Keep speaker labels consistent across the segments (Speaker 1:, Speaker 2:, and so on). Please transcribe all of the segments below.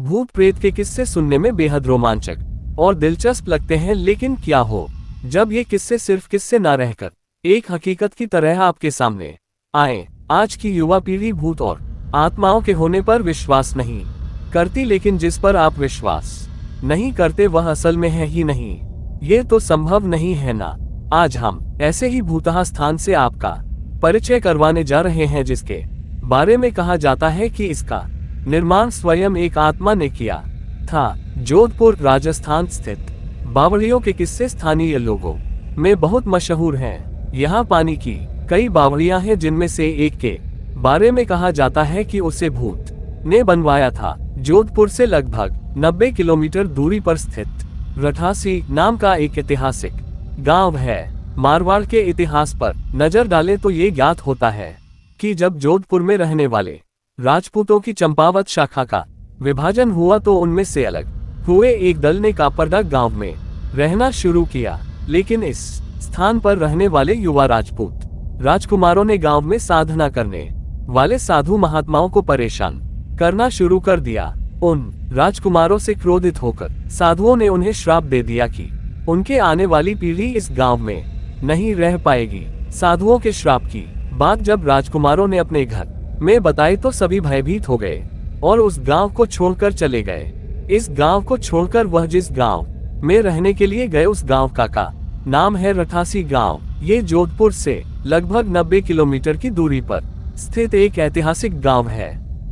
Speaker 1: भूत प्रेत के किस्से सुनने में बेहद रोमांचक और दिलचस्प लगते हैं, लेकिन क्या हो जब ये किस्से सिर्फ किस्से ना रहकर एक हकीकत की तरह आपके सामने आए। आज की युवा पीढ़ी भूत और आत्माओं के होने पर विश्वास नहीं करती, लेकिन जिस पर आप विश्वास नहीं करते वह असल में है ही नहीं। ये तो संभव नहीं है ना। आज हम ऐसे ही भूतहा स्थान से आपका परिचय करवाने जा रहे हैं, जिसके बारे में कहा जाता है कि इसका निर्माण स्वयं एक आत्मा ने किया था। जोधपुर राजस्थान स्थित बावड़ियों के किस्से स्थानीय लोगों में बहुत मशहूर हैं। यहाँ पानी की कई बावड़ियां हैं, जिनमें से एक के बारे में कहा जाता है कि उसे भूत ने बनवाया था। जोधपुर से लगभग 90 किलोमीटर दूरी पर स्थित रठासी नाम का एक ऐतिहासिक गांव है। मारवाड़ के इतिहास पर नजर डालें तो ये ज्ञात होता है कि जब जोधपुर में रहने वाले राजपूतों की चंपावत शाखा का विभाजन हुआ तो उनमें से अलग हुए एक दल ने कापरदा गांव में रहना शुरू किया। लेकिन इस स्थान पर रहने वाले युवा राजपूत राजकुमारों ने गांव में साधना करने वाले साधु महात्माओं को परेशान करना शुरू कर दिया। उन राजकुमारों से क्रोधित होकर साधुओं ने उन्हें श्राप दे दिया कि उनके आने वाली पीढ़ी इस गांव में नहीं रह पाएगी। साधुओं के श्राप की बात जब राजकुमारों ने अपने घर में बताई तो सभी भयभीत हो गए और उस गांव को छोड़कर चले गए। इस गांव को छोड़कर वह जिस गांव में रहने के लिए गए उस गांव का नाम है रठासी गांव। ये जोधपुर से लगभग 90 किलोमीटर की दूरी पर स्थित एक ऐतिहासिक गांव है।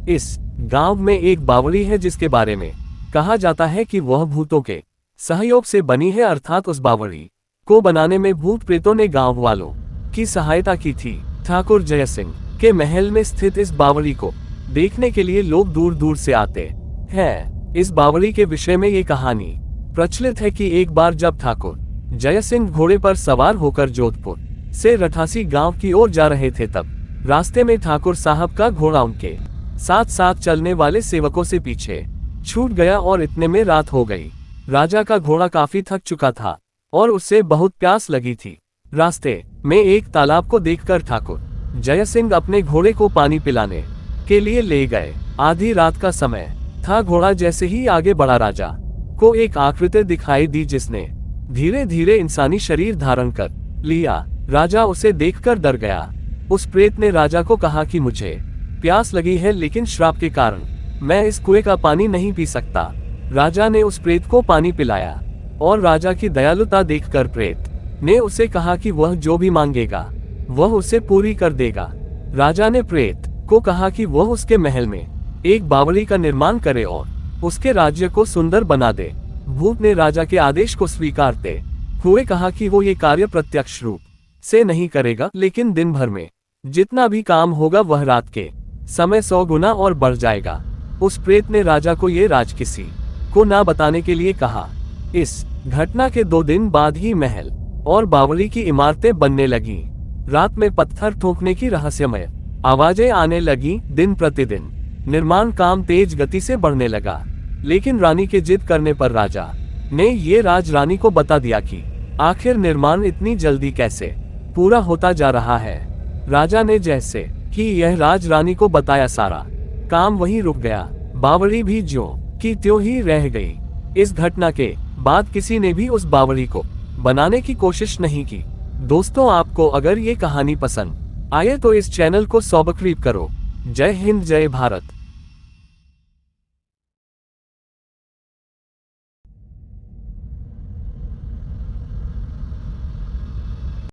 Speaker 1: इस गांव में एक बावड़ी है जिसके बारे में कहा जाता है कि वह भूतों के सहयोग से बनी है, अर्थात उस बावड़ी को बनाने में भूत प्रेतों ने गांव वालों की सहायता की थी। ठाकुर जय सिंह के महल में स्थित इस बावड़ी को देखने के लिए लोग दूर दूर से आते हैं। इस बावड़ी के विषय में ये कहानी प्रचलित है कि एक बार जब ठाकुर जय सिंह घोड़े पर सवार होकर जोधपुर से रठासी गांव की ओर जा रहे थे, तब रास्ते में ठाकुर साहब का घोड़ा उनके साथ साथ चलने वाले सेवकों से पीछे छूट गया और इतने में रात हो गई। राजा का घोड़ा काफी थक चुका था और उसे बहुत प्यास लगी थी। रास्ते में एक तालाब को देखकर ठाकुर जय सिंह अपने घोड़े को पानी पिलाने के लिए ले गए। आधी रात का समय था। घोड़ा जैसे ही आगे बढ़ा, राजा को एक आकृति दिखाई दी जिसने धीरे धीरे इंसानी शरीर धारण कर लिया। राजा उसे देखकर डर गया। उस प्रेत ने राजा को कहा कि मुझे प्यास लगी है, लेकिन श्राप के कारण मैं इस कुएं का पानी नहीं पी सकता। राजा ने उस प्रेत को पानी पिलाया और राजा की दयालुता देखकर प्रेत ने उसे कहा कि वह जो भी मांगेगा वह उसे पूरी कर देगा। राजा ने प्रेत को कहा कि वह उसके महल में एक बावड़ी का निर्माण करे और उसके राज्य को सुंदर बना दे। भूत ने राजा के आदेश को स्वीकारते हुए कहा कि वो ये कार्य प्रत्यक्ष रूप से नहीं करेगा, लेकिन दिन भर में जितना भी काम होगा वह रात के समय 100 गुना और बढ़ जाएगा। उस प्रेत ने राजा को ये राज किसी को ना बताने के लिए कहा। इस घटना के 2 दिन बाद ही महल और बावड़ी की इमारतें बनने लगीं। रात में पत्थर ठोकने की रहस्यमय आवाजें आने लगी। दिन प्रतिदिन निर्माण काम तेज गति से बढ़ने लगा, लेकिन रानी के जिद करने पर राजा ने ये राज रानी को बता दिया कि आखिर निर्माण इतनी जल्दी कैसे पूरा होता जा रहा है। राजा ने जैसे कि यह राज रानी को बताया, सारा काम वहीं रुक गया। बावड़ी भी ज्यों की त्यों ही रह गई। इस घटना के बाद किसी ने भी उस बावड़ी को बनाने की कोशिश नहीं की। दोस्तों, आपको अगर ये कहानी पसंद आए तो इस चैनल को सब्सक्राइब करो। जय हिंद, जय भारत।